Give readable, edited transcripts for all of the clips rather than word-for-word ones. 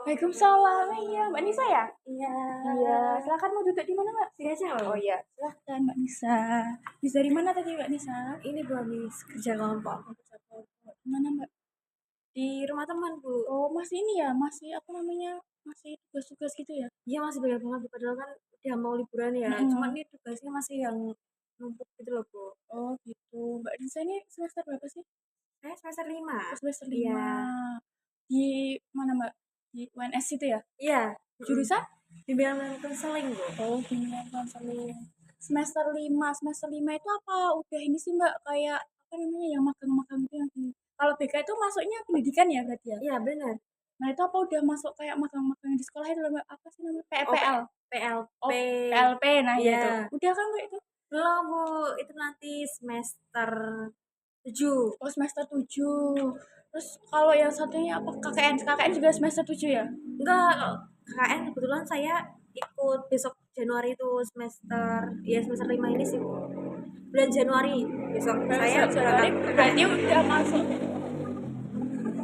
Waalaikumsalam. Iya, Mbak Nisa ya? Iya. Iya, silakan mau duduk di mana, Mbak? Sini aja loh. Oh iya, silakan Mbak Nisa. Bisa dari mana tadi Mbak Nisa? Ini Bu habis kerja kelompok. Mana Mbak? Di rumah teman Bu. Oh masih ini ya, masih apa namanya? Masih tugas-tugas gitu ya? Iya masih banyak banget Bu. Padahal kan udah mau liburan ya. Cuma ini tugasnya masih yang numpuk gitu loh Bu. Oh gitu. Mbak Nisa ini semester berapa sih? Saya semester 5. Oh, semester 5. Iya. Di mana Mbak? Di UNS itu ya? Iya. Jurusan? Bimbingan konseling Bu. Oh, bimbingan konseling. Semester 5. Semester 5 itu apa? Udah ini sih Mbak, kayak apa namanya yang magang-magang itu yang di kalau BK itu masuknya pendidikan ya berarti ya? Iya benar. Nah, itu apa udah masuk kayak magang-magang di sekolah itu loh Mbak? Apa sih namanya? Oh, PLPL. PLP. Oh, PLP. Nah, ya itu. Iya. Udah kan Mbak itu? Belum Bu. Itu nanti semester 7. Oh, semester 7. Terus kalau yang satunya apa? KKN. KKN juga semester 7 ya? Enggak, KKN kebetulan saya ikut besok Januari itu semester 5 ini sih Bu. Bulan Januari besok saya Januari berangkat berarti KKN. udah masuk.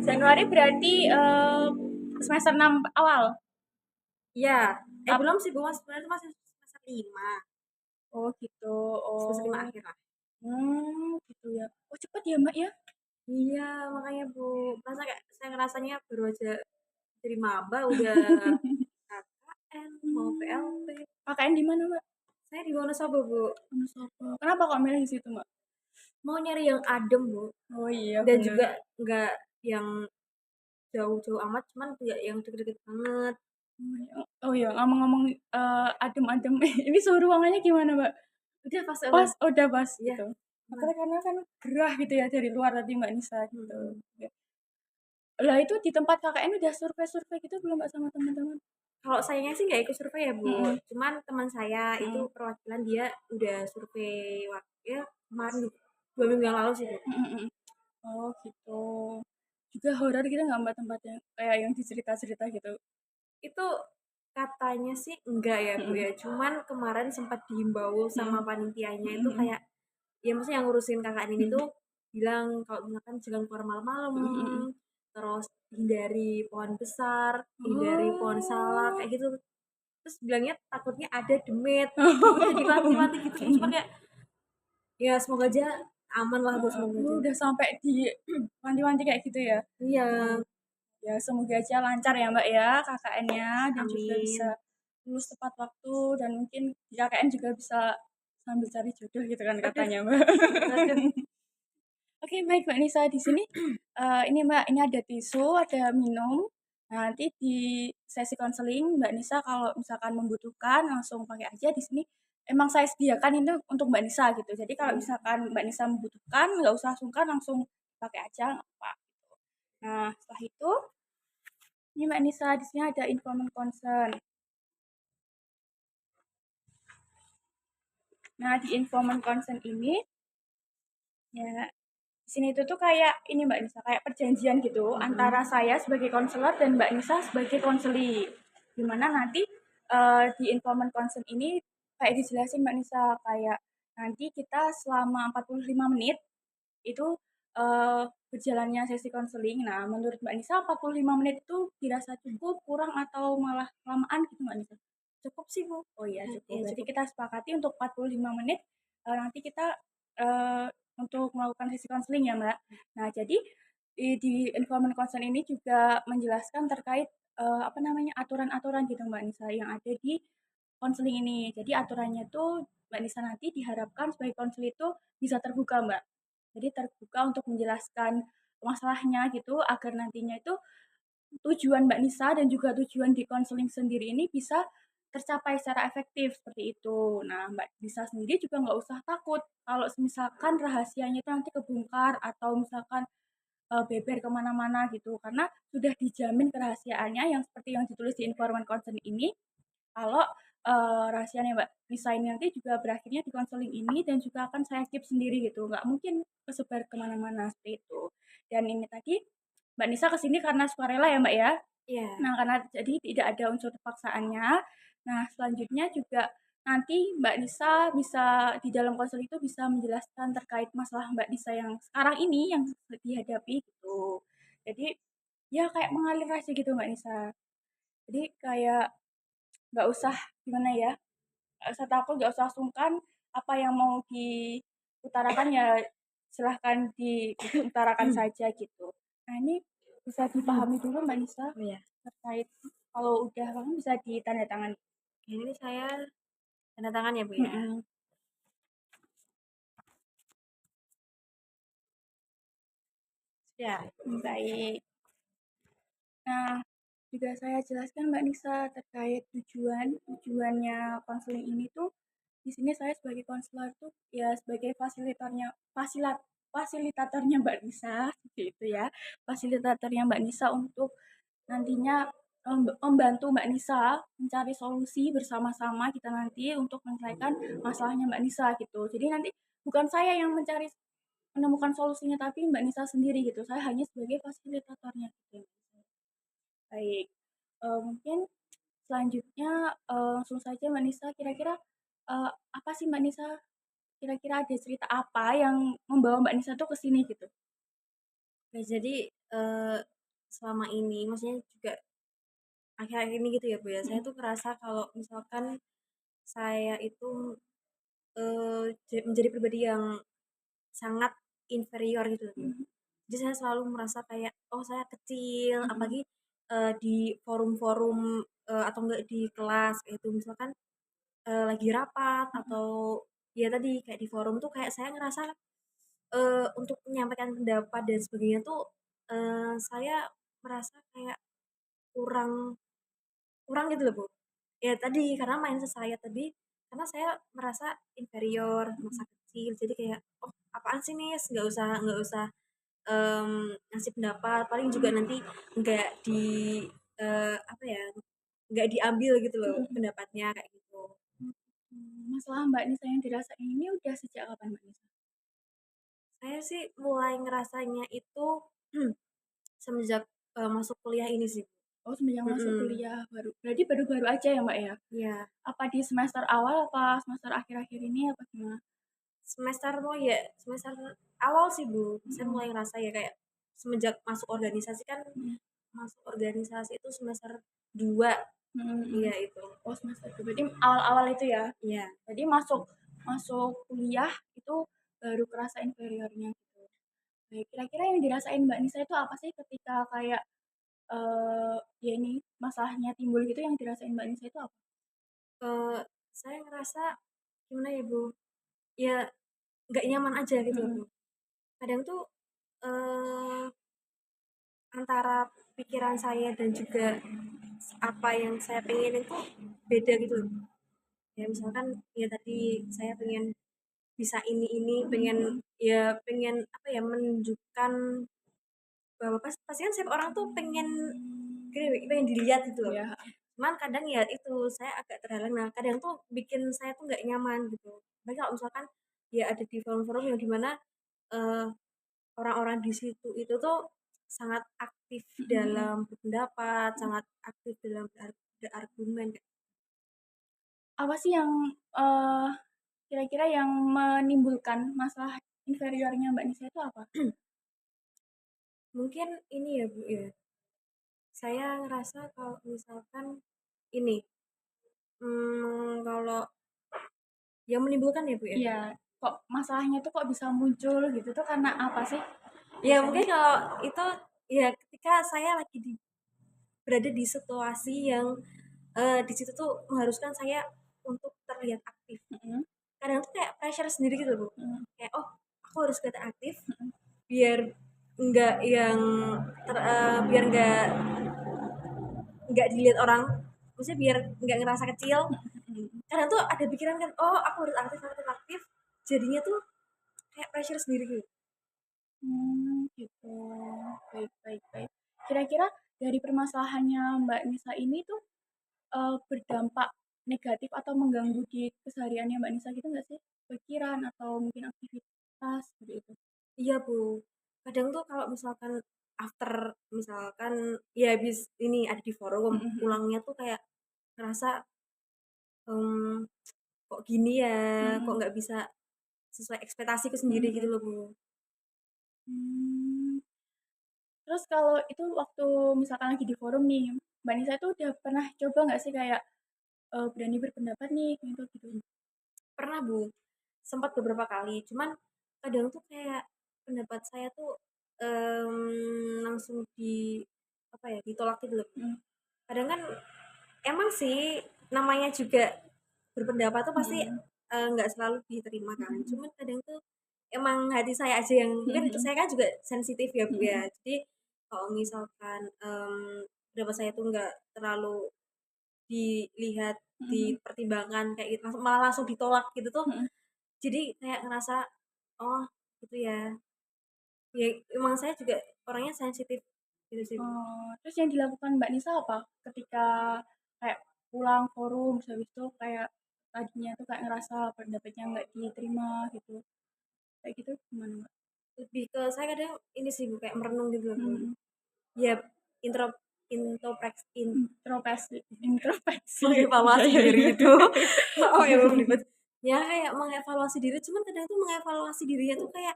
Januari berarti semester 6 awal. Iya, belum sih Bu, sebenarnya itu masih semester 5. Oh gitu. Semester 5 Oh. akhir lah. Gitu ya. Oh cepet ya Mbak ya? Iya, makanya Bu, masa kayak saya ngerasanya baru aja dari maba udah KKN, mau PLP. KKN di mana Mbak? Saya di Wonosobo Bu, Wonosobo. Kenapa kok milih di situ Mbak? mau nyari yang adem Bu, Oh iya dan bener. juga nggak yang jauh-jauh amat, cuman nggak yang deket-deket banget. Oh iya ngomong-ngomong adem-adem. Ini suhu ruangannya gimana Mbak? Udah pas Pas, udah pas Iya. gitu. Makanya karena kan gerah gitu ya dari luar tadi Mbak Nisa gitu. Ya. Lah itu di tempat KKN udah survei-survei gitu belum Mbak sama teman-teman? Kalau sayanya sih nggak ikut survei ya Bu, Mm-mm. cuman teman saya itu Mm-mm. perwakilan dia udah survei ya kemarin 2 minggu yang lalu sih Bu. Mm-mm. Oh gitu. Juga horor gitu nggak Mbak tempatnya? Kayak yang dicerita-cerita gitu. Itu katanya sih enggak ya Bu Mm-mm. ya, cuman kemarin sempat dihimbau sama Mm-mm. panitianya itu Mm-mm. kayak ya maksudnya yang ngurusin kakak ini Mm-mm. tuh bilang kalau misalkan jangan keluar malam-malam, Mm-mm. terus hindari pohon besar, hindari pohon salak Oh. kayak gitu. Terus bilangnya takutnya ada demit, takutnya diwanti-wanti gitu. Cuma kayak ya semoga aja aman lah Bu, semoga aja. Udah sampai di wanti-wanti kayak gitu ya? Iya, Ya semoga aja lancar ya Mbak ya KKN-nya dan juga bisa amin. lulus tepat waktu dan mungkin di KKN juga bisa sambil cari jodoh gitu kan Aduh, katanya Mbak. aduh. Oke baik Mbak Nisa di sini ini Mbak ini ada tisu, ada minum. Nah, nanti di sesi konseling Mbak Nisa kalau misalkan membutuhkan langsung pakai aja di sini. Emang saya sediakan itu untuk Mbak Nisa gitu. Jadi kalau misalkan Mbak Nisa membutuhkan nggak usah sungkan langsung pakai aja nggak apa. Nah setelah itu ini Mbak Nisa di sini ada informan consent. Nah di informan consent ini ya di sini itu tuh kayak ini Mbak Nisa kayak perjanjian gitu antara saya sebagai konselor dan Mbak Nisa sebagai konseli. Dimana nanti di informan consent ini kayak dijelasin Mbak Nisa kayak nanti kita selama 45 menit itu berjalannya sesi konseling. Nah, menurut Mbak Nisa 45 menit itu dirasa cukup, kurang atau malah kelamaan gitu Mbak Nisa? Cukup sih Bu. Oh iya cukup. Iya, Berarti cukup. kita sepakati untuk 45 menit nanti kita eh, untuk melakukan sesi konseling ya Mbak. Nah jadi di informan consent ini juga menjelaskan terkait apa namanya aturan-aturan gitu Mbak Nisa yang ada di konseling ini. Jadi aturannya tuh Mbak Nisa nanti diharapkan sebagai konseling itu bisa terbuka Mbak. Jadi terbuka untuk menjelaskan masalahnya gitu agar nantinya itu tujuan Mbak Nisa dan juga tujuan di konseling sendiri ini bisa tercapai secara efektif seperti itu. Nah, Mbak Nisa sendiri juga nggak usah takut kalau misalkan rahasianya itu nanti kebongkar atau misalkan beber kemana-mana gitu karena sudah dijamin kerahasiaannya yang seperti yang ditulis di informan consent ini kalau rahasianya Mbak Nisa ini nanti juga berakhirnya di konseling ini dan juga akan saya keep sendiri gitu nggak mungkin kesebar kemana-mana seperti itu dan ini tadi Mbak Nisa kesini karena sukarela ya Mbak ya. Iya. Nah karena jadi tidak ada unsur kepaksaannya. Nah selanjutnya juga nanti Mbak Nisa bisa di dalam konseling itu bisa menjelaskan terkait masalah Mbak Nisa yang sekarang ini yang dihadapi gitu. Jadi ya kayak mengalir aja gitu Mbak Nisa. Jadi kayak nggak usah gimana ya, nggak usah takut, nggak usah sungkan, apa yang mau diutarakan ya silahkan diutarakan saja gitu. Nah ini bisa dipahami dulu Mbak Nisa Oh ya, terkait kalau udah paham bisa ditandatangani. ini saya tanda tangan ya Bu ya. Mm-mm. Ya, Baik. Nah, juga saya jelaskan Mbak Nisa terkait tujuannya konseling ini tuh di sini saya sebagai konselor tuh ya sebagai fasilitatornya Mbak Nisa seperti itu ya. Fasilitatornya Mbak Nisa untuk nantinya membantu Mbak Nisa mencari solusi bersama-sama kita nanti untuk menyelesaikan masalahnya Mbak Nisa gitu. Jadi nanti bukan saya yang menemukan solusinya tapi Mbak Nisa sendiri gitu. Saya hanya sebagai fasilitatornya gitu. Baik, mungkin selanjutnya, langsung saja Mbak Nisa, kira-kira, apa sih Mbak Nisa, kira-kira ada cerita apa yang membawa Mbak Nisa tuh ke sini gitu? ya jadi selama ini, maksudnya juga akhir-akhir ini gitu ya Bu ya. Saya Mhm tuh ngerasa kalau misalkan saya itu menjadi pribadi yang sangat inferior gitu loh Bu. mhm Jadi saya selalu merasa kayak oh saya kecil, mhm apalagi di forum-forum atau enggak di kelas kayak itu misalkan lagi rapat mhm atau ya tadi kayak di forum tuh kayak saya ngerasa untuk menyampaikan pendapat dan sebagainya tuh saya merasa kayak kurang kurang gitu loh Bu. Ya tadi karena mindset saya tadi karena saya merasa inferior, mhm masa kecil jadi kayak oh apaan sih nih nggak usah ngasih pendapat paling juga nanti nggak di apa ya nggak diambil gitu loh mhm pendapatnya kayak gitu. Masalah Mbak Nisa yang dirasain ini udah sejak kapan Mbak Nisa? Saya sih mulai ngerasanya itu semenjak masuk kuliah ini sih. Oh semenjak masuk Mm-mm. kuliah baru, berarti baru-baru aja ya Mbak ya? Ya Apa di semester awal apa semester akhir-akhir ini apa gimana? semester awal sih Bu saya Mhm mulai ngerasa ya kayak semenjak masuk organisasi kan mhm masuk organisasi itu semester 2 mhm mhm. iya itu Oh semester 2, berarti awal-awal itu ya? iya. Jadi masuk masuk kuliah itu baru kerasa inferiornya gitu. Baik, kira-kira yang dirasain Mbak Nisa itu apa sih ketika kayak ya ini masalahnya timbul gitu yang dirasain Mbak Nisa itu apa? Eh, saya ngerasa gimana ya Bu ya nggak nyaman aja gitu loh Mhm Bu kadang tuh eh antara pikiran saya dan juga apa yang saya pengen itu beda gitu loh. Ya misalkan ya tadi saya pengen bisa ini pengen mhm ya pengen apa ya menunjukkan bahwa pasti kan setiap orang tuh pengen gini, pengen dilihat gitu loh. iya, Cuman kadang ya itu saya agak terhalang. Nah kadang tuh bikin saya tuh nggak nyaman gitu. Tapi kalau misalkan ya ada di forum-forum yang dimana eh, orang-orang di situ itu tuh sangat aktif mhm mhm. dalam berpendapat, sangat aktif dalam berargumen. Apa sih yang, eee, kira-kira yang menimbulkan masalah inferiornya Mbak Nisa itu apa? Mungkin ini ya Bu ya, saya ngerasa kalau misalkan ini, kalau yang menimbulkan ya Bu ya, Iya, kok masalahnya tuh kok bisa muncul gitu tuh karena apa sih ya biasanya? mungkin kalau itu ya ketika saya lagi berada di situasi yang di situ tuh mengharuskan saya untuk terlihat aktif. Mhm Kadang tuh kayak pressure sendiri gitu Bu, mhm kayak oh aku harus kelihatan aktif mhm biar nggak yang biar nggak dilihat orang maksudnya biar nggak ngerasa kecil mhm mhm. kadang tuh ada pikiran kan oh aku harus aktif aktif aktif jadinya tuh kayak pressure sendiri gitu. Gitu. Baik baik baik. Kira-kira dari permasalahannya Mbak Nisa ini tuh, berdampak negatif atau mengganggu di kesehariannya Mbak Nisa gitu nggak sih? Pikiran atau mungkin aktivitas seperti itu? Iya Bu kadang tuh kalau misalkan after misalkan ya habis ini ada di forum Mhm mhm. pulangnya tuh kayak ngerasa kok gini ya, kok Mhm. nggak bisa sesuai ekspektasiku Mhm sendiri gitu mhm. loh, Bu. Mmm. Terus kalau itu waktu misalkan lagi di forum nih, Mbak Nisa itu udah pernah coba nggak sih kayak, berani berpendapat nih gitu gitu? Pernah, Bu, sempat beberapa kali, cuman kadang tuh kayak pendapat saya tuh, langsung apa ya, ditolak gitu loh. Mhm. Kadang kan emang sih namanya juga berpendapat tuh pasti, Mhm. nggak selalu diterima kan, Mhm. cuman kadang tuh emang hati saya aja yang Mhm mungkin mhm. saya kan juga sensitif ya, Bu, Mhm ya. mhm. Jadi kalau misalkan, pendapat saya tuh nggak terlalu dilihat, Mhm mhm. dipertimbangkan kayak gitu, malah langsung ditolak gitu tuh, Mhm. jadi kayak ngerasa, "Oh, gitu ya." Ya emang saya juga orangnya sensitif gitu sih, Bu. Oh, terus yang dilakukan Mbak Nisa apa? Ketika kayak pulang forum, terus habis itu kayak tadinya tuh kayak ngerasa pendapatnya nggak diterima gitu, kayak gitu gimana, Mbak? Lebih ke saya kadang ini sih, Bu, kayak merenung gitu loh, Bu. Mhm. Ya intro intropreks in Introspeksi, iya mengevaluasi iya diri iya. itu. Oh Iya ya, iya. belibet. Ya kayak mengevaluasi diri, cuman kadang tuh mengevaluasi dirinya tuh kayak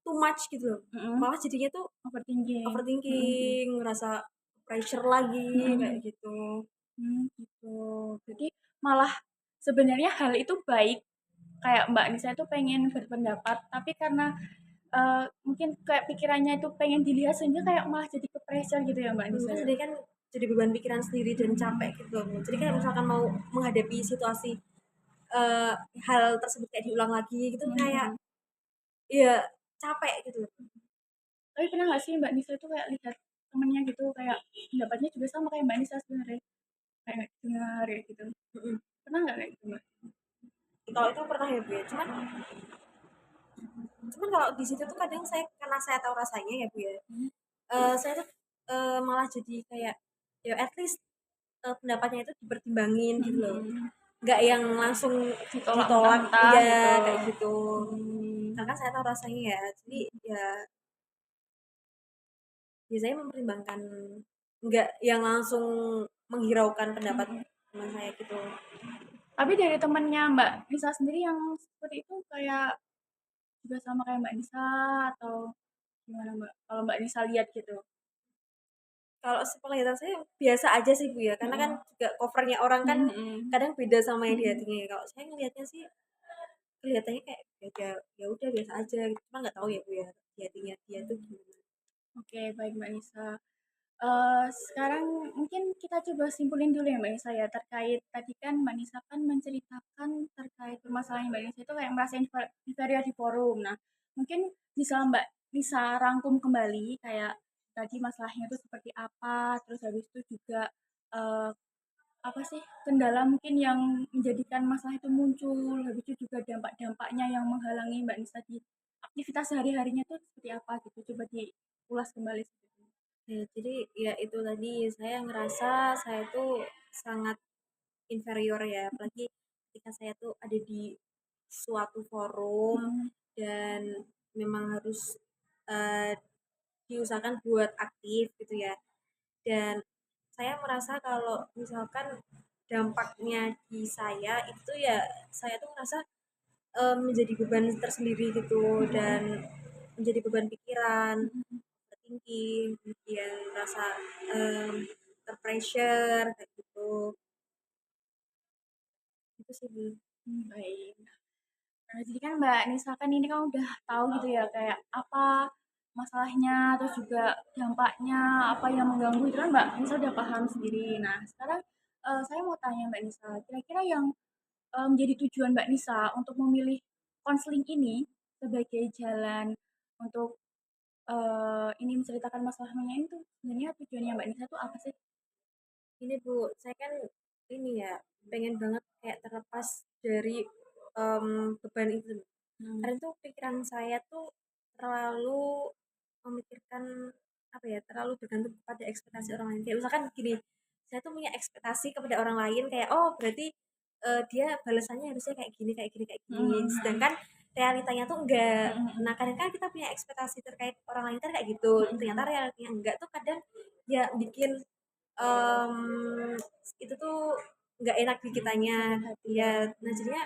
too much gitu loh. Mhm, Malah jadinya tuh overthinking. Mhm mhm. overthinking, ngerasa pressure lagi, Mhm kayak mhm. gitu. Gitu. Jadi malah sebenarnya hal itu baik, kayak Mbak Nisa itu pengen berpendapat, tapi karena, mungkin kayak pikirannya itu pengen dilihat sehingga kayak malah jadi ke-pressure gitu ya Mbak Nisa Kan ya? jadi kan jadi beban pikiran sendiri dan Mhm capek mhm. gitu loh. Jadi kayak misalkan mau menghadapi situasi, eee, hal tersebut kayak diulang lagi gitu Mhm kayak, mhm. ya capek gitu loh. Tapi pernah nggak sih Mbak Nisa itu kayak lihat temennya gitu, kayak pendapatnya juga sama kayak Mbak Nisa sebenarnya, kayak dengar kayak gitu. Mhm. Pernah nggak kayak gitu, Mbak? Kalau itu pernah ya, Bu, ya. Cuman cuman kalau di situ tuh kadang saya karena saya tahu rasanya ya, Bu, ya, Mhm. saya tuh, malah jadi kayak, ya at least, pendapatnya itu dipertimbangin Mhm gitu loh. mhm. Nggak yang langsung Ditolak ditolak mentah-mentah gitu. iya, kayak gitu. Mmm. Karena kan saya tahu rasanya ya, jadi ya biasanya mempertimbangkan, nggak yang langsung menghiraukan pendapat Mhm. teman saya gitu. Tapi dari temennya Mbak Nisa sendiri yang seperti itu kayak juga sama kayak Mbak Nisa atau gimana, Mbak? Kalau Mbak Nisa lihat gitu? Kalau sepengetahuan saya biasa aja sih, Bu, ya, karena kan Mhm. juga cover-nya orang kan Mhm mhm. kadang beda sama yang di Mhm. hatinya ya. Kalau saya ngelihatnya sih kelihatannya kayak ya ya udah biasa aja gitu, cuma nggak tahu ya, Bu, ya, di hatinya dia tuh gimana. Oke, baik Mbak Nisa. Sekarang mungkin kita coba simpulin dulu ya Mbak Nisa ya, terkait tadi kan Mbak Nisa kan menceritakan terkait permasalahan Mbak Nisa itu kayak merasa inferior di forum. Nah, mungkin bisa Mbak Nisa rangkum kembali kayak tadi masalahnya itu seperti apa, terus habis itu juga eh, apa sih kendala mungkin yang menjadikan masalah itu muncul, habis itu juga dampak-dampaknya yang menghalangi Mbak Nisa di aktivitas sehari-harinya itu seperti apa gitu. Coba diulas kembali seperti itu. Ya, jadi ya itu tadi saya ngerasa saya tuh sangat inferior ya, apalagi ketika saya tuh ada di suatu forum Mm-mm. dan memang harus, eee, diusahakan buat aktif gitu ya. Dan saya merasa kalau misalkan dampaknya di saya itu ya saya tuh ngerasa, menjadi beban tersendiri gitu dan menjadi beban pikiran, Mm-mm. overthinking, kemudian merasa, mmm, ter-pressure kayak gitu. Itu sih, Bu. Baik. Nah, jadi kan Mbak Nisa kan ini kan udah tahu gitu ya kayak apa masalahnya, terus juga dampaknya, apa yang mengganggu itu kan Mbak Nisa udah paham sendiri. Nah, sekarang saya mau tanya Mbak Nisa, kira-kira yang menjadi tujuan Mbak Nisa untuk memilih konseling ini sebagai jalan untuk ini menceritakan masalahnya itu sebenarnya tujuannya Mbak Nisa itu apa sih? Ini, Bu, saya kan ini ya, pengen banget kayak terlepas dari, beban itu. Hmm. Kadang tuh pikiran saya tuh terlalu memikirkan, apa ya, terlalu bergantung pada ekspektasi orang lain. Kayak misalkan gini, saya tuh punya ekspektasi kepada orang lain kayak, "Oh, berarti, dia balasannya harusnya kayak gini kayak gini kayak Hmm, gini." hmm, hmm. Sedangkan realitanya tuh enggak. Hmm, hmm, Nah, hmm. kadang kan kita punya ekspektasi terkait orang lain kan kayak gitu, Hmm, ternyata hmm. realitanya enggak tuh kadang ya bikin, itu tuh nggak enak di kitanya. sakit hati ya. Ya, nah jadinya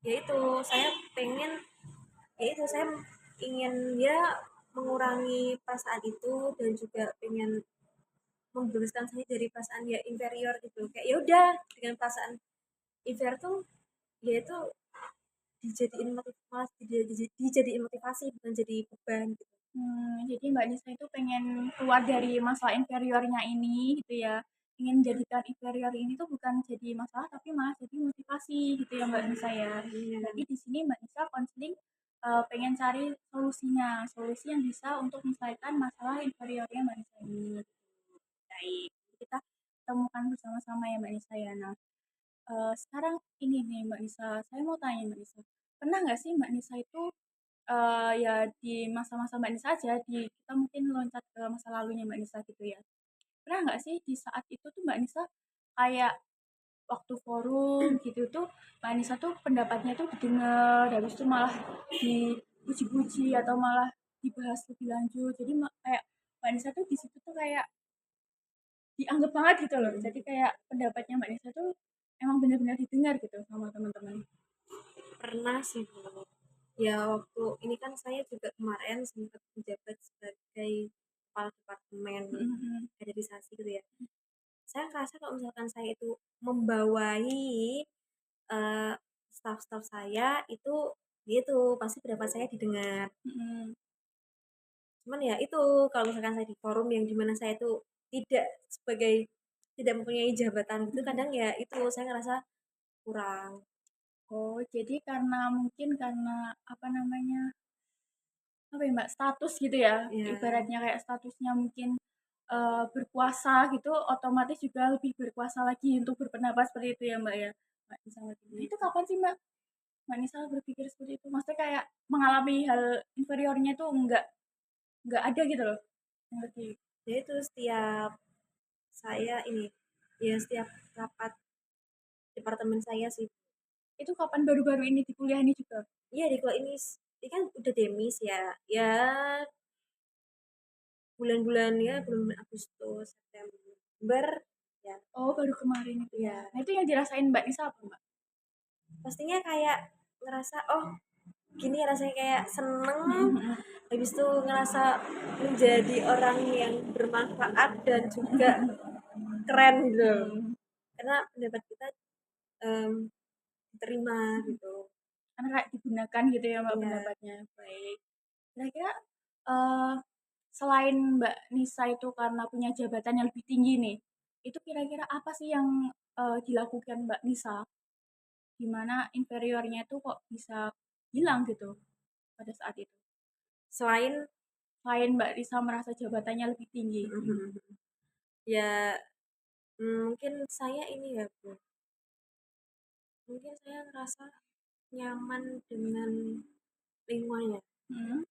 ya itu saya pengen, ya itu saya ingin ya mengurangi perasaan itu, dan juga pengen membebaskan saya dari perasaan ya inferior gitu, kayak ya udah dengan perasaan inferior tuh ya itu dijadiin malah dijadiin motivasi, bukan jadi beban gitu. Jadi Mbak Nisa itu pengen keluar dari masalah inferiornya ini gitu ya. Ingin menjadikan inferior ini tuh bukan jadi masalah tapi malah jadi motivasi gitu ya Mbak Nisa ya. Jadi Iya. di sini Mbak Nisa konseling pengen cari solusinya, solusi yang bisa untuk menyelesaikan masalah inferiornya Mbak Nisa ini. Baik, kita temukan bersama-sama ya Mbak Nisa ya. Nah, sekarang ini nih Mbak Nisa, saya mau tanya Mbak Nisa, pernah nggak sih Mbak Nisa itu ya di masa-masa Mbak Nisa aja, kita mungkin loncat ke masa lalunya Mbak Nisa gitu ya. Pernah nggak sih di saat itu tuh Mbak Nisa kayak waktu forum gitu tuh Mbak Nisa tuh pendapatnya tuh didengar, habis itu malah dipuji-puji atau malah dibahas lebih lanjut. Jadi kayak Mbak Nisa tuh di situ tuh kayak dianggap banget gitu loh. Jadi kayak pendapatnya Mbak Nisa tuh emang benar-benar didengar gitu sama teman-teman. Pernah sih Bu. Ya waktu ini kan saya juga kemarin sempat menjabat sebagai kepala departemen Mhm. kaderisasi gitu ya. Saya ngerasa kalau misalkan saya itu membawahi eh, staff-staff saya itu, gitu pasti pendapat saya didengar. Mhm. Cuman ya itu, kalau misalkan saya di forum yang dimana saya itu tidak sebagai tidak mempunyai jabatan gitu, Mhm. kadang ya itu saya ngerasa kurang. Oh, jadi karena mungkin karena apa namanya, apa ya Mbak, status gitu ya, Ya, ibaratnya kayak statusnya mungkin berkuasa gitu, otomatis juga lebih berkuasa lagi untuk berpendapat seperti itu ya Mbak ya. Mbak Nisa ngerti. Nah, itu kapan sih Mbak Nisa berpikir seperti itu? Maksudnya kayak mengalami hal inferiornya itu nggak ada gitu loh. Ngerti. jadi itu setiap saya ini, ya setiap rapat departemen saya sih. Itu kapan baru-baru ini di kuliah ini juga? Iya di kalau ini kan udah demis ya, ya bulan-bulan ya bulan Agustus September ya. Oh, baru kemarin itu ya. Ya Nah, itu yang dirasain Mbak Nisa apa Mbak? pastinya kayak ngerasa oh gini, rasanya kayak seneng, habis itu ngerasa menjadi orang yang bermanfaat dan juga keren gitu, karena pendapat kita em, diterima gitu. Karena kayak digunakan gitu ya Mbak Ya, pendapatnya. Baik. Kira-kira eh selain Mbak Nisa itu karena punya jabatan yang lebih tinggi nih, itu kira-kira apa sih yang dilakukan Mbak Nisa di mana inferiornya itu kok bisa hilang gitu pada saat itu? selain Selain Mbak Nisa merasa jabatannya lebih tinggi. ya mungkin saya ini ya Bu, mungkin saya ngerasa nyaman dengan lingkungannya, Hmm.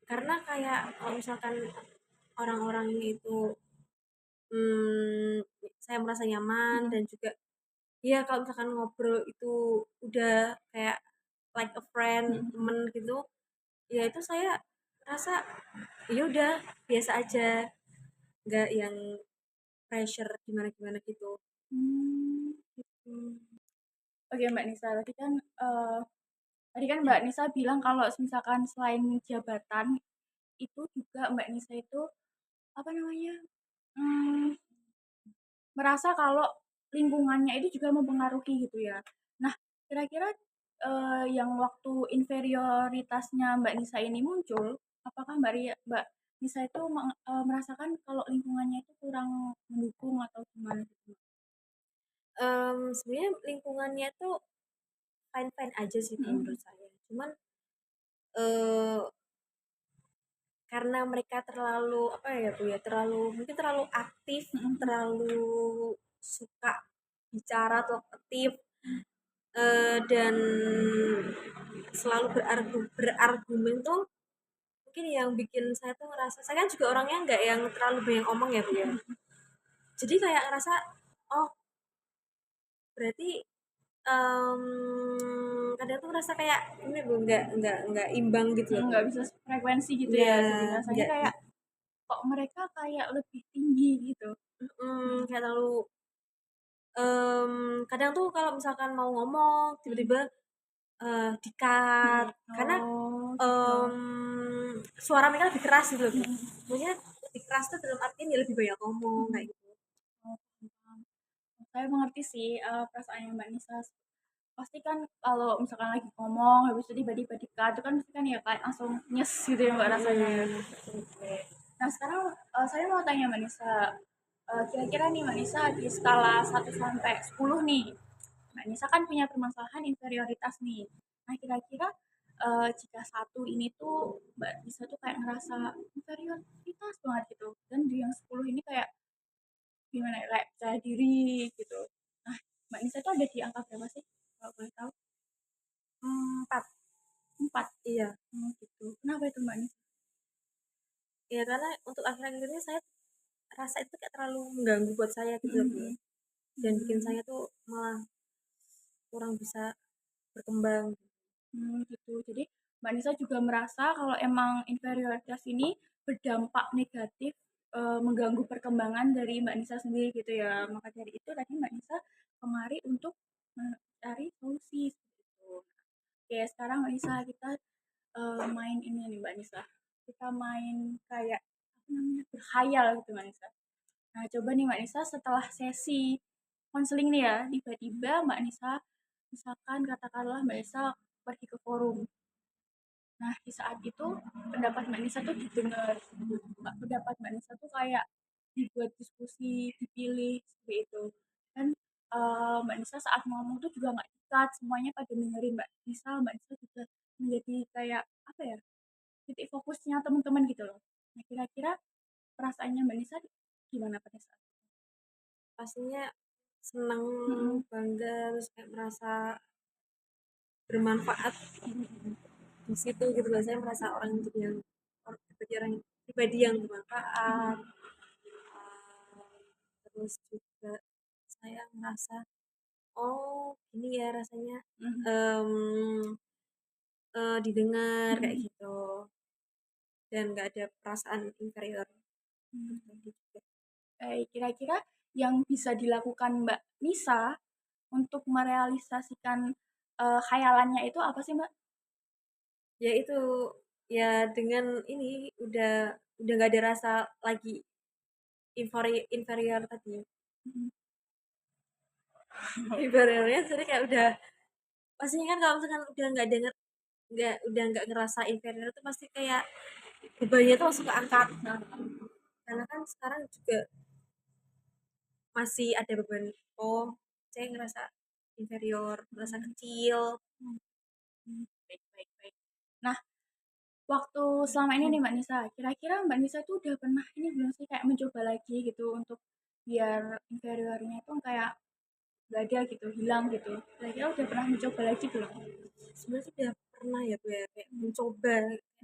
karena kayak kalau misalkan orang-orangnya itu saya merasa nyaman, Hmm. dan juga ya kalau misalkan ngobrol itu udah kayak like a friend, Hmm. temen gitu, ya itu saya rasa ya udah biasa aja, nggak yang pressure gimana gimana gitu. Hmm, gitu. Oke Mbak Nisa, tadi kan Mbak Nisa bilang kalau misalkan selain jabatan itu juga Mbak Nisa itu apa namanya, mmm, merasa kalau lingkungannya itu juga mempengaruhi gitu ya. Nah, kira-kira, yang waktu inferioritasnya Mbak Nisa ini muncul, apakah Mbak Nisa itu merasakan kalau lingkungannya itu kurang mendukung atau gimana gitu? Sebenarnya lingkungannya tuh fine fine aja sih kalau Mhm. menurut saya, cuman eh karena mereka terlalu apa ya Bu ya, terlalu mungkin terlalu aktif, Mhm. Mhm. terlalu suka bicara, talkatif, dan selalu berargumen tuh mungkin yang bikin saya tuh ngerasa, saya kan juga orangnya nggak yang terlalu banyak omong ya Bu ya, jadi kayak ngerasa oh berarti kadang tuh ngerasa kayak ini Bu, nggak imbang gitu loh Bu. Nggak bisa frekuensi gitu Ya ya, jadi rasanya nggak, kayak, kok mereka kayak lebih tinggi gitu? kayak terlalu Kadang tuh kalau misalkan mau ngomong tiba-tiba, di-cut karena, Oh, gitu. suara mereka lebih keras gitu loh, Bu. Mhm. Maksudnya lebih keras tuh dalam artian ya lebih banyak ngomong Mhm. kayak gitu. Oh, paham. Saya mengerti sih, perasaannya Mbak Nisa. Pasti kan kalau misalkan lagi ngomong, habis itu tiba-tiba di-cut, itu kan pasti kan ya kayak langsung nyes gitu ya Mbak rasanya ya. Mhm. Oke. Nah sekarang, saya mau tanya Mbak Nisa, kira-kira nih Mbak Nisa di skala 1 sampai 10 nih, Mbak Nisa kan punya permasalahan inferioritas nih. Nah kira-kira, jika 1 ini tuh Mbak Nisa tuh kayak ngerasa inferioritas banget gitu, dan di yang 10 ini kayak gimana ya, kayak percaya diri gitu. Nah, Mbak Nisa tuh ada di angka berapa sih? Kalau boleh tahu? 4, 4. iya. Gitu. Kenapa itu Mbak Nisa? Ya karena untuk akhir-akhir ini saya rasa itu kayak terlalu mengganggu buat saya gitu loh, Bu, Mhm. dan bikin Hmm. saya tuh malah kurang bisa berkembang. Gitu. Jadi Mbak Nisa juga merasa kalau emang inferioritas ini berdampak negatif, mengganggu perkembangan dari Mbak Nisa sendiri gitu ya. Maka dari itu tadi Mbak Nisa kemari untuk mencari solusi seperti itu. Oke, sekarang Mbak Nisa kita main ini nih Mbak Nisa. Kita main kayak apa namanya? Berkhayal gitu Mbak Nisa. Nah, coba nih Mbak Nisa setelah sesi konseling nih ya, tiba-tiba Mbak Nisa misalkan katakanlah Mbak Nisa pergi ke forum. Nah, di saat itu pendapat Mbak Nisa tuh didengar. Pendapat Mbak Nisa tuh kayak dibuat diskusi, dipilih seperti itu. Dan Mbak Nisa saat ngomong tuh juga nggak dikat, semuanya pada dengerin Mbak Nisa. Mbak Nisa juga menjadi kayak apa ya, titik fokusnya teman-teman gitu loh. Nah, kira-kira perasaannya Mbak Nisa gimana pada saat itu? Pastinya seneng, Mm-mm. bangga, terus kayak merasa bermanfaat Mm-mm. di situ gitu loh. Saya merasa orang jadi yang pribadi yang bermanfaat. Terus juga saya merasa, oh gini ya rasanya, Mm-mm. em, didengar kayak Mm-mm. gitu, dan nggak ada perasaan inferior Mm. tadi juga. Kira-kira yang bisa dilakukan Mbak Nisa untuk merealisasikan khayalannya itu apa sih Mbak? Ya itu, ya dengan ini udah nggak ada rasa lagi inferior tadi. Mm. Inferiornya jadi kayak udah, pastinya kan kalau misalkan udah nggak denger, udah nggak ngerasa inferior itu pasti kayak bebannya tuh langsung keangkat. Nah, Karena kan sekarang juga masih ada beban, oh saya ngerasa inferior, merasa mm, kecil. baik, baik, baik. Nah, waktu selama ini nih Mbak Nisa, kira-kira Mbak Nisa tuh udah pernah ini belum sih kayak mencoba lagi gitu untuk biar inferiornya itu kayak gak ada gitu, hilang gitu. Kira-kira udah pernah mencoba lagi belum? Sebenarnya sih udah pernah ya Bu ya, kayak mencoba,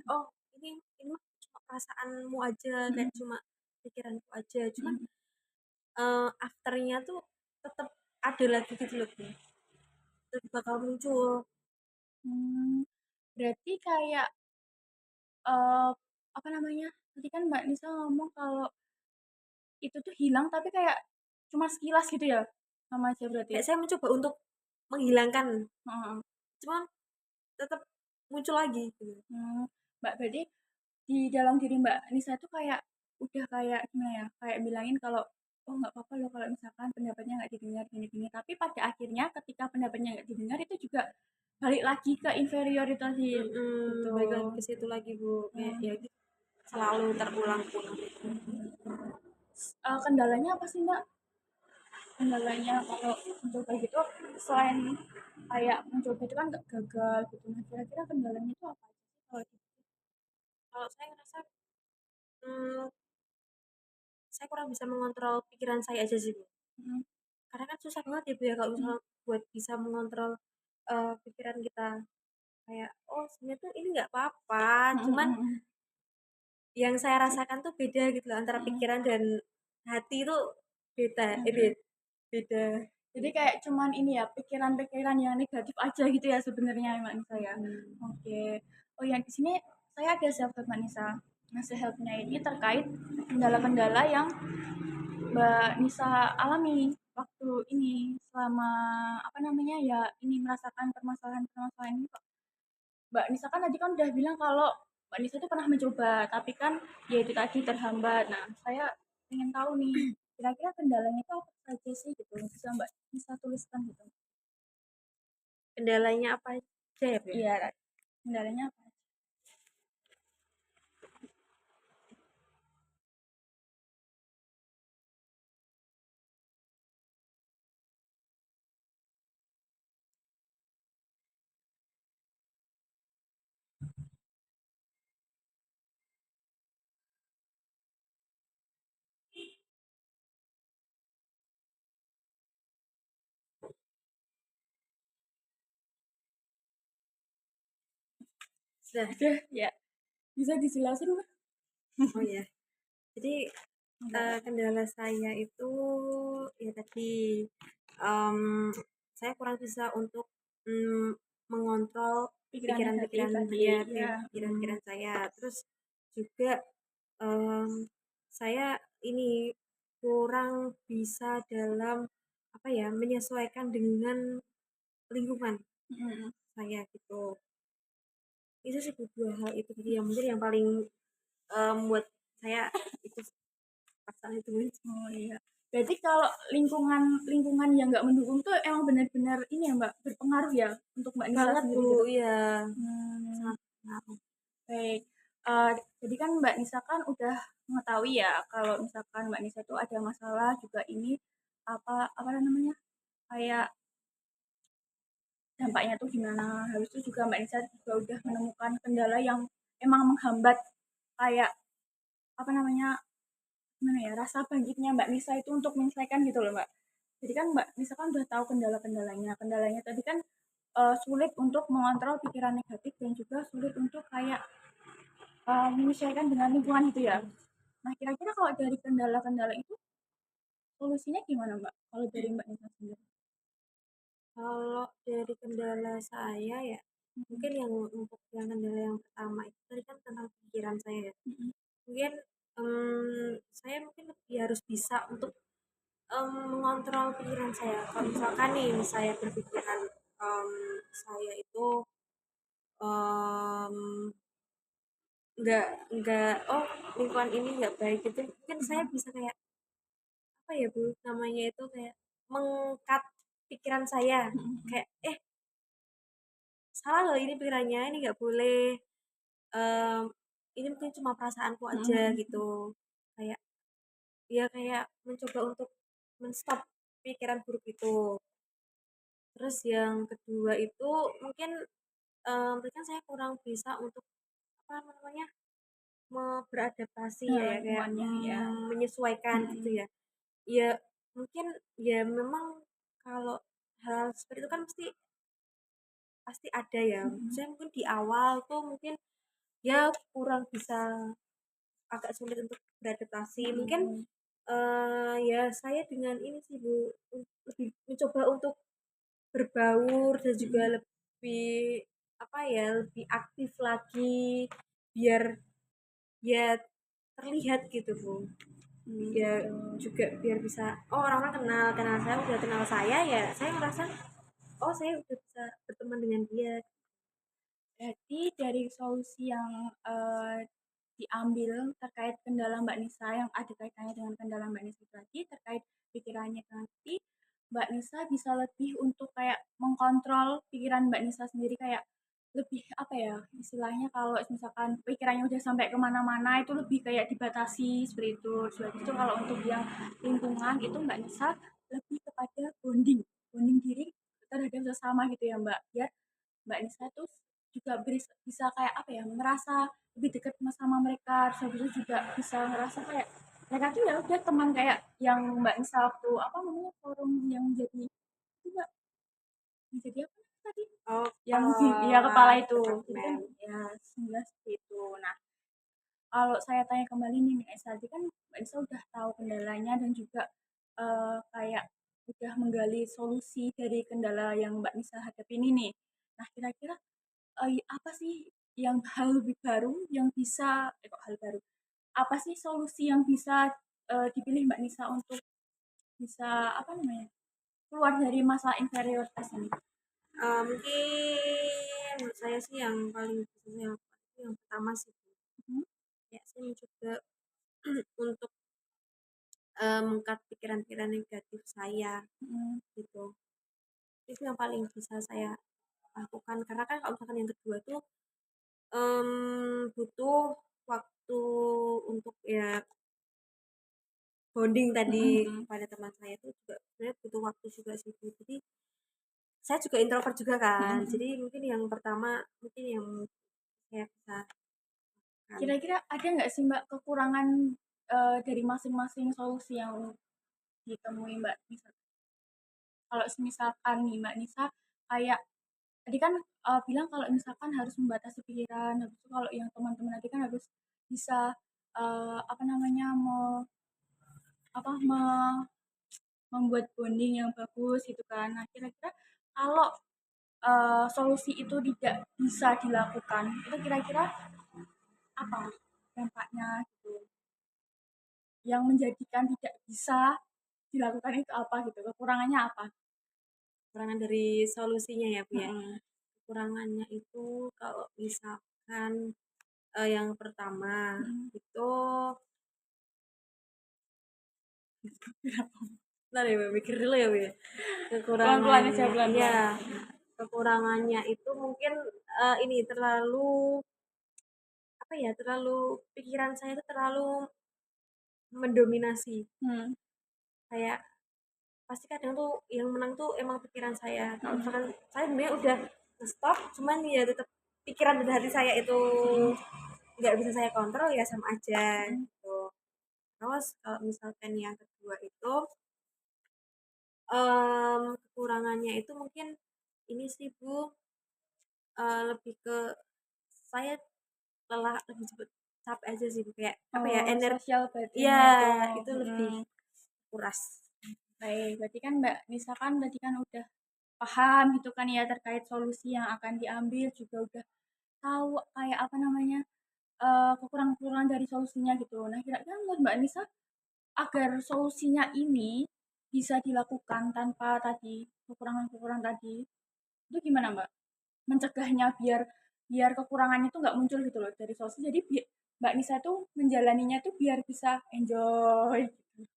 oh ini mah cuma perasaanmu aja, kayak Mm-mm. cuma pikiranku aja, cuman Mm-mm. afternya tuh tetap ada lagi gitu loh Bu, tetap bakal muncul. Hmm, berarti kayak eh apa namanya? Tadi kan Mbak Nisa ngomong kalau itu tuh hilang tapi kayak cuma sekilas gitu ya? Sama aja berarti. Kayak saya mencoba untuk menghilangkan, Heeh. cuman tetap muncul lagi gitu. Hmm, Mbak berarti di dalam diri Mbak Nisa tuh kayak udah kayak gimana ya? Kayak bilangin kalau oh nggak apa-apa loh kalau misalkan pendapatnya nggak didengar gini-gini. Tapi pada akhirnya ketika pendapatnya nggak didengar itu juga balik lagi ke inferior itu tadi gitu. Balik lagi ke situ lagi Bu, kayak Hmm. ya gitu, selalu terulang-ulang. Kendalanya apa sih Mbak? Kendalanya kalau mencoba gitu selain kayak mencoba itu kan nggak gagal gitu. Nah kira-kira kendalanya itu apa aja sih kalau gitu? Kalau saya ngerasa, mmm, saya kurang bisa mengontrol pikiran saya aja sih Bu. Hmm. Karena kan susah banget ya Bu ya kalau Hmm. misalnya buat bisa mengontrol, pikiran kita. Kayak, oh sebenarnya tuh ini nggak apa-apa, Hmm. cuman Hmm. Hmm. yang saya rasakan tuh beda gitu loh, antara Hmm. pikiran dan hati itu beda, Hmm. Hmm. beda. Jadi kayak cuman ini ya, pikiran-pikiran yang negatif aja gitu ya sebenarnya Mbak Nisa ya. Mhm. Oke. Oh ya di sini saya ada self help Mbak Nisa. Nah self helpnya ini terkait kendala-kendala yang Mbak Nisa alami waktu ini selama apa namanya ya ini merasakan permasalahan-permasalahan ini kok. Mbak Nisa kan tadi kan udah bilang kalau Mbak Nisa itu pernah mencoba, tapi kan ya itu tadi terhambat. Nah, saya ingin tahu nih, kira-kira kendalanya itu apa saja sih gitu? Bisa Mbak Nisa tuliskan gitu. Kendalanya apa aja ya, Bu? Iya, kendalanya apa? Sudah. Udah, ya. Bisa dijelasin Mbak? Oh ya. Jadi Enggak, Mbak. kendala saya itu ya tadi em, saya kurang bisa untuk mm, mengontrol Pikiran negatif pikiran-pikiran tadi, ya ya. pikiran-pikiran saya. Terus juga em, saya ini kurang bisa dalam apa ya menyesuaikan dengan lingkungan Mm. saya gitu. Itu sih dua hal itu tadi yang mungkin yang paling membuat saya itu pasal itu. Oh iya. Berarti kalau lingkungan lingkungan yang nggak mendukung tuh emang benar-benar ini ya Mbak berpengaruh ya untuk Mbak Nisa Banget sendiri Bu, gitu. iya Hmm, sangat pengaruh. baik. Jadi kan Mbak Nisa kan udah mengetahui ya kalau misalkan Mbak Nisa itu ada masalah juga ini apa namanya kayak dampaknya tuh gimana. Habis itu juga Mbak Nisa juga udah menemukan kendala yang emang menghambat kayak apa namanya gimana ya rasa bangkitnya Mbak Nisa itu untuk menyelesaikan gitu loh Mbak. Jadi kan Mbak Nisa kan udah tahu kendala-kendalanya. Kendalanya tadi kan sulit untuk mengontrol pikiran negatif dan juga sulit untuk kayak menyesuaikan dengan lingkungan itu ya. Nah kira-kira kalau dari kendala-kendala itu solusinya gimana Mbak? Kalau dari Mbak Nisa sendiri? Kalau dari kendala saya ya, Mm-mm. mungkin yang untuk yang kendala yang pertama itu tadi kan tentang pikiran saya ya. Mm-mm. Mungkin saya mungkin lebih harus bisa untuk mengontrol pikiran saya. Kalau misalkan nih saya berpikiran em, saya itu em, nggak oh lingkungan ini nggak baik gitu, mungkin saya Mm-mm. bisa kayak apa ya Bu namanya itu kayak mengkat pikiran saya Mm-mm. kayak salah loh ini pikirannya ini nggak boleh em, ini mungkin cuma perasaanku aja Mm-mm. gitu kayak ya kayak mencoba untuk menstop pikiran buruk itu. Terus yang kedua itu mungkin kan saya kurang bisa untuk apa namanya beradaptasi ya, Nah, ya kayak lingkungannya ya. menyesuaikan gitu Mm-mm. ya. Ya mungkin ya memang kalau hal seperti itu kan pasti pasti ada ya. Mm-mm. Saya mungkin di awal tuh mungkin ya kurang bisa agak sulit untuk beradaptasi. Mungkin Mm-mm. ya saya dengan ini sih Bu lebih mencoba untuk berbaur dan juga Mm-mm. lebih apa ya lebih aktif lagi biar ya terlihat gitu Bu. Ya Gitu. juga biar bisa oh orang-orang kenal saya udah kenal ya saya merasa oh saya udah bisa berteman dengan dia. Berarti dari solusi yang diambil terkait kendala Mbak Nisa yang ada kaitannya dengan kendala Mbak Nisa tadi terkait pikirannya nanti Mbak Nisa bisa lebih untuk kayak mengkontrol pikiran Mbak Nisa sendiri kayak lebih apa ya istilahnya kalau misalkan pikirannya udah sampai kemana-mana itu lebih kayak dibatasi seperti itu. Seperti itu kalau untuk yang lingkungan itu Mbak Nisa lebih kepada bonding diri terhadap sesama gitu ya Mbak biar Mbak Nisa tuh juga bisa kayak apa ya merasa lebih dekat sama mereka terus habis itu juga bisa ngerasa kayak mereka tuh ya udah teman kayak yang Mbak Nisa waktu apa namanya forum yang jadi itu Mbak yang jadi apa tadi Oh yang kepala ya kepala itu jadi kan departemen. ya sebelas itu. Nah kalau saya tanya kembali nih Mbak Nisa tadi kan Mbak Nisa udah tahu kendalanya dan juga kayak udah menggali solusi dari kendala yang Mbak Nisa hadapi ini nih. Nah kira-kira apa sih yang hal lebih baru yang bisa kok hal baru? Apa sih solusi yang bisa dipilih Mbak Nisa untuk bisa apa namanya, keluar dari masalah inferioritas ini? Mungkin menurut saya sih yang paling bisa saya lakukan itu yang pertama sih, Mhm, ya saya mencoba untuk, meng-cut pikiran-pikiran negatif saya, mhm, gitu. Itu yang paling bisa saya lakukan, karena kan kalau misalkan yang kedua tuh, butuh waktu untuk ya bonding tadi mhm, mhm. kepada teman saya itu juga sebenarnya butuh waktu juga sih, Bu. Jadi saya juga introvert juga Mhm, kan, mhm. jadi mungkin yang pertama mungkin yang saya bisa lakukan. Kira-kira ada nggak sih Mbak kekurangan, dari masing-masing solusi yang ditemui Mbak Nisa? Kalau semisalkan nih Mbak Nisa kayak tadi kan, bilang kalau misalkan harus membatasi pikiran, habis itu kalau yang teman-teman tadi kan harus bisa, apa namanya, apa, membuat bonding yang bagus gitu kan. Nah kira-kira kalau, solusi itu tidak bisa dilakukan, itu kira-kira apa dampaknya gitu? Yang menjadikan tidak bisa dilakukan itu apa gitu, kekurangannya apa? Kekurangan dari solusinya ya, Bu, ya. Mhm. Kekurangannya itu kalau misalkan, yang pertama Mhm. itu bentar ya, Bu, mikir dulu ya, Bu, ya. Pelan-pelan aja, Kekurangannya iya, pelan-pelan. kekurangannya itu mungkin, ini terlalu, apa ya, terlalu pikiran saya itu terlalu mendominasi. Hmm. Kayak pasti kadang tuh yang menang tuh emang pikiran saya. Kalau Mhm. misalkan saya sebenarnya udah stop, cuman ya tetap pikiran dan hati saya itu Mhm. nggak bisa saya kontrol ya sama aja Mhm. gitu. Terus kalau misalkan yang kedua itu kekurangannya itu mungkin ini sih Bu, lebih ke saya lelah lebih cepet capek aja sih Bu, kayak apa ya, Oh, sosial iya battery-nya itu. itu lebih Mhm. kuras. Baik, berarti kan Mbak Nisa kan berarti kan udah paham gitu kan ya terkait solusi yang akan diambil, juga udah tahu kayak apa namanya, kekurangan-kekurangan dari solusinya gitu. Nah, kira-kira menurut Mbak Nisa agar solusinya ini bisa dilakukan tanpa tadi kekurangan-kekurangan tadi, itu gimana Mbak? Mencegahnya biar biar kekurangannya itu nggak muncul gitu loh dari solusi. Jadi Mbak Nisa tuh menjalaninya tuh biar bisa enjoy gitu.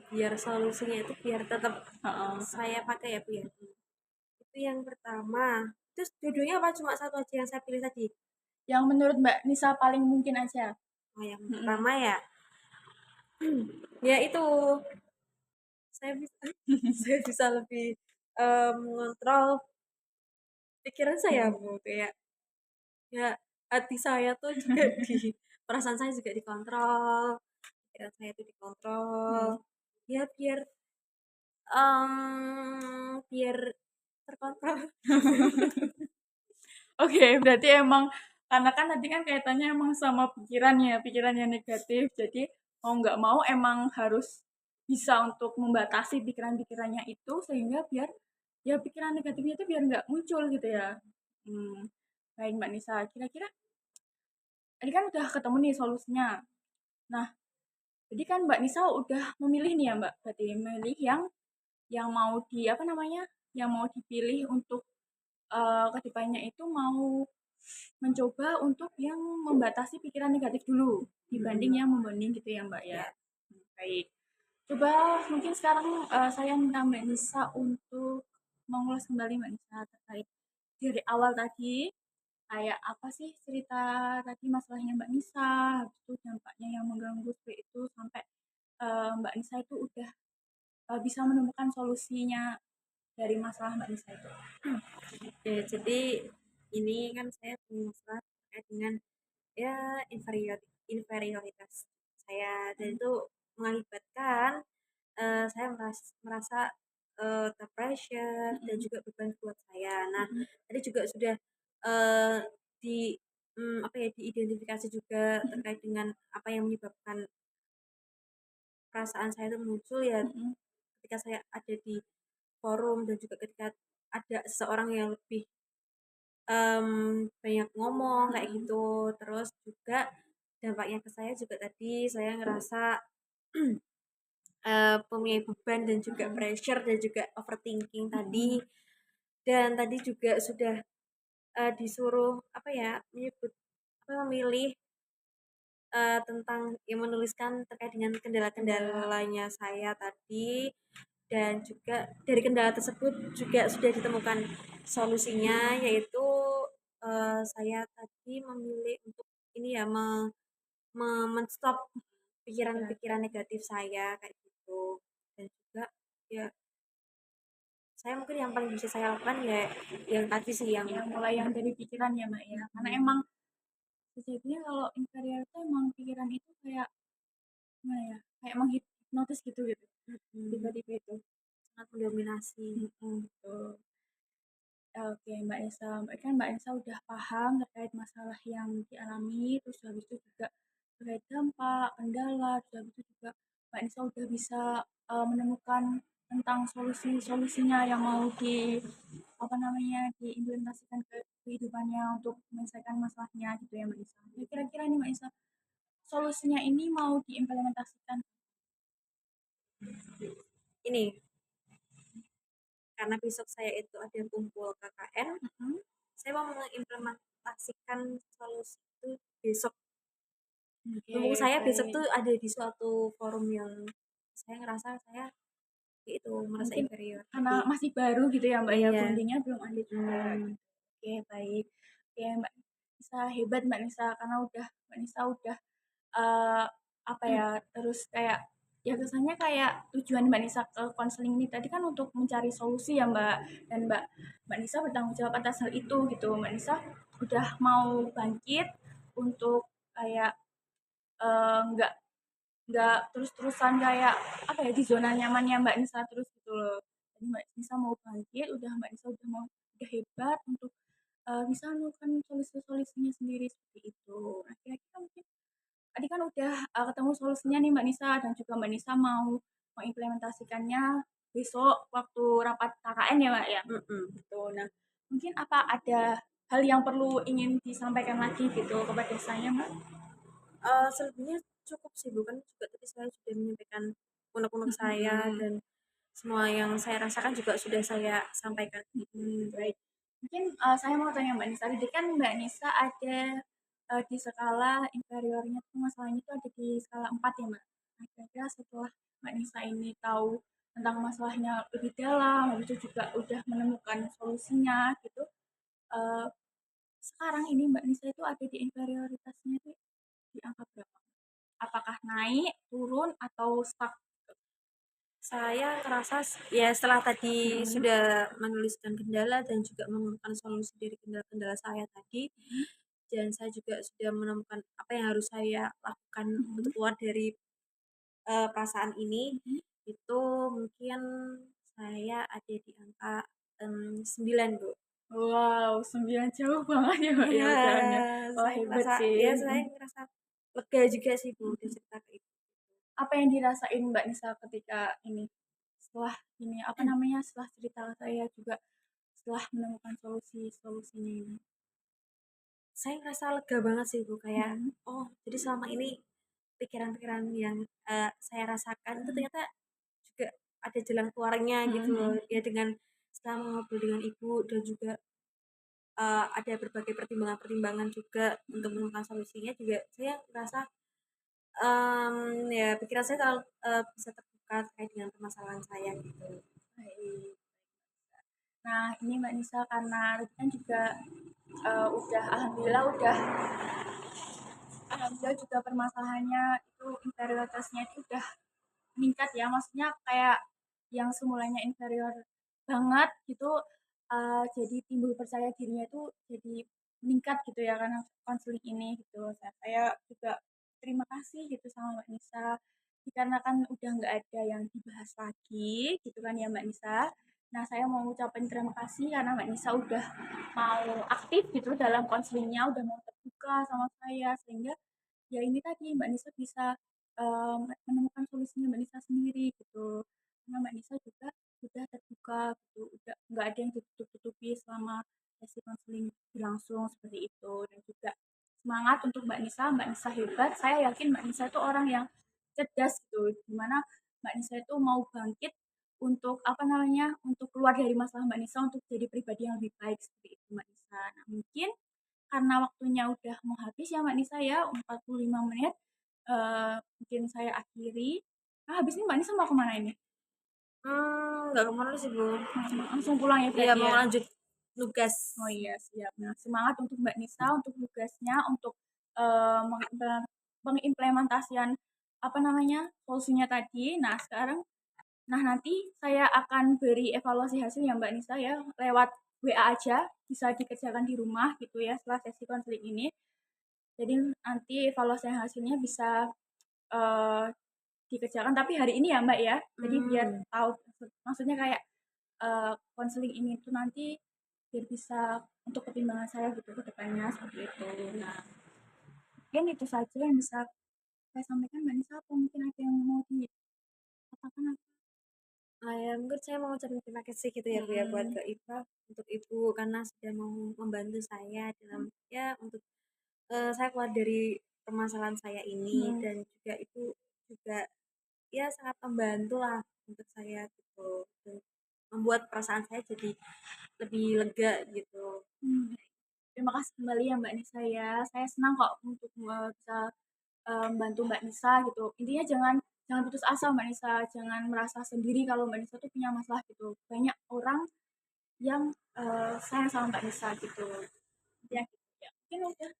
Biar solusinya itu biar tetap Heeh. saya pakai ya Bu ya. Itu yang pertama. Terus judulnya apa cuma satu aja yang saya pilih tadi? Yang menurut Mbak Nisa paling mungkin aja. Oh, yang Mhm. pertama ya, ya itu saya bisa saya bisa lebih mengontrol pikiran saya Mhm. Bu, kayak ya hati saya tuh juga di perasaan saya juga dikontrol, pikiran saya itu dikontrol. Mhm. Ya biar terkontrol. Oke, berarti emang karena kan tadi kan kaitannya emang sama pikirannya, pikirannya negatif. Jadi mau nggak mau emang harus bisa untuk membatasi pikiran-pikirannya itu sehingga biar ya pikiran negatifnya itu biar nggak muncul gitu ya. Hmm. Baik Mbak Nisa, kira-kira tadi kan udah ketemu nih solusinya. Nah, jadi kan Mbak Nisa udah memilih nih ya Mbak, berarti memilih yang mau di apa namanya, yang mau dipilih untuk kedepannya itu mau mencoba untuk yang membatasi pikiran negatif dulu dibanding yang membanding gitu ya Mbak ya. Ya, Baik. Coba mungkin sekarang saya minta Mbak Nisa untuk mengulas kembali Mbak Nisa terkait dari awal tadi kayak apa sih cerita tadi masalahnya Mbak Nisa, habis itu dampaknya yang mengganggu seperti itu sampai Mbak Nisa itu udah bisa menemukan solusinya dari masalah Mbak Nisa itu. ya jadi ini kan saya punya masalah terkait dengan ya inferioritas saya dan Hmm. itu mengakibatkan saya merasa terpressure dan Mm-mm. juga beban buat saya. Nah, Mm-mm. tadi juga sudah eh, di apa ya diidentifikasi juga Mm-mm. terkait dengan apa yang menyebabkan perasaan saya itu muncul ya Mm-mm. ketika saya ada di forum dan juga ketika ada seseorang yang lebih banyak ngomong kayak Mm-mm. gitu. Terus juga dampaknya ke saya juga tadi saya ngerasa mempunyai beban dan juga Mhm. pressure dan juga overthinking tadi. Mhm. Dan tadi juga sudah, disuruh apa ya, memilih, tentang menuliskan terkait dengan Kendala. kendala-kendalanya saya tadi, dan juga dari kendala tersebut juga sudah ditemukan solusinya, yaitu, saya tadi memilih untuk ini ya, men-stop Istirahat. pikiran-pikiran negatif saya kayak gitu. Dan juga ya saya mungkin yang paling bisa saya lakukan ya yang tadi sih yang Ya mulai yang dari pikiran ya Mbak ya, karena mhm, emang sejatinya kalau inferior itu emang pikiran itu kayak gimana ya, kayak menghipnotis gitu gitu, mhm, tiba-tiba itu. sangat mendominasi. Betul. Oke, Mbak Nisa, kan Mbak Nisa udah paham terkait masalah yang dialami, terus habis itu juga terkait dampak, kendala, terus habis itu juga Mbak Nisa udah bisa menemukan tentang solusi-solusinya yang mau di apa namanya diimplementasikan ke kehidupannya untuk menyelesaikan masalahnya gitu ya Mbak Nisa. Ya, kira-kira nih Mbak Nisa, solusinya ini mau diimplementasikan. Ini karena besok saya itu ada kumpul KKN, Mhm. saya mau mengimplementasikan solusi itu besok. Mumpung Oke, saya besok baik. tuh ada di suatu forum yang saya ngerasa saya itu merasa Mungkin inferior karena tadi. masih baru gitu ya Mbak ya, Iya. bondingnya belum ada juga. Hmm. Oke, baik. Oke, Mbak Nisa hebat Mbak Nisa karena Mbak Nisa udah eh, apa ya, terus kayak ya kesannya kayak tujuan Mbak Nisa ke konseling ini tadi kan untuk mencari solusi ya Mbak, dan Mbak Nisa bertanggung jawab atas hal itu gitu. Mbak Nisa udah mau bangkit untuk kayak nggak terus-terusan kayak apa ya, di zona nyamannya Mbak Nisa terus gitu loh. Jadi Mbak Nisa mau bangkit, Mbak Nisa udah hebat untuk bisa menemukan solusi-solusinya sendiri seperti itu. Nah, kira-kira mungkin tadi kan udah ketemu solusinya nih Mbak Nisa, dan juga Mbak Nisa mau mengimplementasikannya besok waktu rapat KKN ya Mbak ya. Mm-mm. Gitu. Nah, mungkin apa ada hal yang perlu ingin disampaikan lagi gitu kepada saya Mbak? Selebihnya cukup sih, bukan juga tadi saya sudah menyampaikan unek-unek saya Mm-mm. dan semua yang saya rasakan juga sudah saya sampaikan. Baik. Mungkin saya mau tanya Mbak Nisa, tadi kan Mbak Nisa ada di skala inferiornya tuh masalahnya itu ada di skala 4 ya Mbak. Nah, kira-kira setelah Mbak Nisa ini tahu tentang masalahnya lebih dalam, habis itu juga udah menemukan solusinya gitu. eh, Sekarang ini Mbak Nisa itu ada di inferioritasnya itu di angka berapa? Apakah naik, turun, atau stuck? Saya ngerasa ya setelah tadi Mm-mm. sudah menuliskan kendala dan juga menemukan solusi dari kendala-kendala saya tadi, dan saya juga sudah menemukan apa yang harus saya lakukan untuk Mm-mm. keluar dari perasaan ini, Mm-mm. itu mungkin saya ada di angka 9, Bu. Wow, 9 jauh banget ya Mbak ya Iya, udahannya. Wah saya hebat ngerasa sih. ya saya ngerasa lega juga sih, Bu, udah Mhm. cerita ke Ibu. Apa yang dirasain Mbak Nisa ketika ini, setelah ini apa namanya, setelah cerita saya juga setelah menemukan solusinya ini? Saya ngerasa lega banget sih, Bu, kayak, Mhm. oh, jadi selama ini pikiran-pikiran yang, saya rasakan itu Mhm. ternyata juga ada jalan keluarnya gitu loh. Mhm. Ya dengan setelah ngobrol dengan Ibu dan juga, ada berbagai pertimbangan-pertimbangan juga untuk Mhm. menemukan solusinya juga saya ngerasa, ya pikiran saya terlalu bisa terbuka terkait dengan permasalahan saya gitu. Baik. Nah ini Mbak Nisa karena tadi kan juga udah alhamdulillah juga permasalahannya itu inferioritasnya itu udah meningkat ya, maksudnya kayak yang semulanya inferior banget gitu jadi timbul percaya dirinya itu jadi meningkat gitu ya karena konseling ini gitu. Saya juga terima kasih gitu sama Mbak Nisa dikarenakan udah nggak ada yang dibahas lagi gitu kan ya Mbak Nisa. Nah saya mau ucapin terima kasih karena Mbak Nisa udah mau aktif gitu dalam konselingnya, udah mau terbuka sama saya sehingga ya ini tadi Mbak Nisa bisa menemukan solusinya Mbak Nisa sendiri gitu. Karena Mbak Nisa juga udah terbuka gitu, udah nggak ada yang ditutup-tutupi selama sesi konseling berlangsung seperti itu. Dan juga semangat untuk Mbak Nisa hebat. Saya yakin Mbak Nisa itu orang yang cerdas gitu, dimana Mbak Nisa itu mau bangkit untuk apa namanya, untuk keluar dari masalah Mbak Nisa untuk jadi pribadi yang lebih baik seperti itu Mbak Nisa. Nah, mungkin karena waktunya udah mau habis ya Mbak Nisa ya, 45 menit, mungkin saya akhiri. Nah, habis ini Mbak Nisa mau kemana ini? Nggak kemana sih, Bu. Langsung pulang ya Iya, berarti mau ya? lanjut tugas. Oh iya, siap. Nah, semangat untuk Mbak Nisa, untuk tugasnya, untuk mengimplementasikan apa namanya solusinya tadi. Nah nanti saya akan beri evaluasi hasil ya Mbak Nisa ya lewat WA aja, bisa dikerjakan di rumah gitu ya setelah sesi konseling ini. Jadi nanti evaluasi hasilnya bisa eh, dikerjakan tapi hari ini ya Mbak ya. Jadi biar Hmm. tahu maksudnya kayak konseling ini tuh nanti biar bisa untuk pertimbangan saya gitu ke depannya seperti itu. Nah, mungkin itu saja yang bisa saya sampaikan Mbak Nisa atau mungkin ada yang mau dikatakan apa? Ya mungkin saya mau ucapin terima kasih gitu ya Bu ya buat Mm-mm. Kak Iva untuk Ibu karena sudah mau membantu saya dalam ya untuk saya keluar dari permasalahan saya ini Hmm. dan juga Ibu juga ya sangat membantu lah untuk saya gitu dan membuat perasaan saya jadi lebih lega gitu. Hmm. Terima kasih kembali ya Mbak Nisa ya. Saya senang kok untuk bisa membantu Mbak Nisa gitu. Intinya jangan jangan putus asa Mbak Nisa, jangan merasa sendiri kalau Mbak Nisa tuh punya masalah gitu. Banyak orang yang sayang sama Mbak Nisa gitu. Ya, gitu ya. Mungkin udah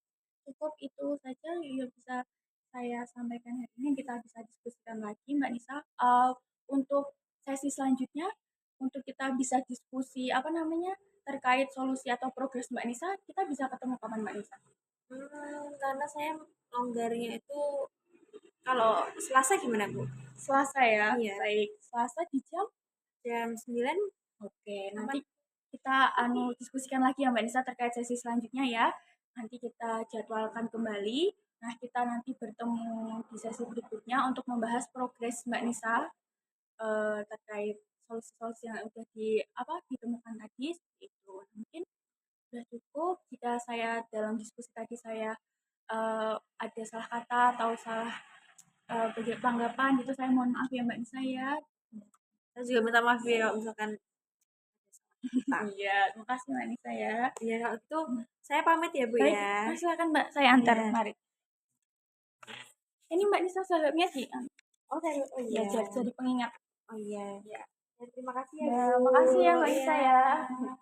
cukup itu saja yang bisa saya sampaikan hari ini. Kita bisa diskusikan lagi Mbak Nisa. Untuk sesi selanjutnya, untuk kita bisa diskusi apa namanya terkait solusi atau progres Mbak Nisa, kita bisa ketemu kapan Mbak Nisa? Karena saya longgarnya itu kalau Selasa gimana Bu? Selasa ya, Iya, baik. Selasa di jam. jam 9 Oke, nanti aman. kita diskusikan lagi ya Mbak Nisa terkait sesi selanjutnya ya. Nanti kita jadwalkan kembali. Nah, kita nanti bertemu di sesi berikutnya untuk membahas progres Mbak Nisa terkait solusi-solusi yang udah ditemukan tadi seperti itu. Mungkin sudah cukup jika saya dalam diskusi tadi saya ada salah kata atau salah bagi tanggapan gitu saya mohon maaf ya Mbak Nisa ya. Saya juga minta maaf ya kalau misalkan kita. Iya, terima kasih Mbak Nisa ya. Ya kalau itu saya pamit ya Bu Baik, ya. silakan Mbak, saya antar. Iya. Mari. Ini Mbak Nisa serepnya sih. Oh, saya oh Ya, iya. jadi pengingat. Oh iya. Ya. Ya, terima kasih ya Ya, Bu. makasih ya Mbak Nisa Iya. ya.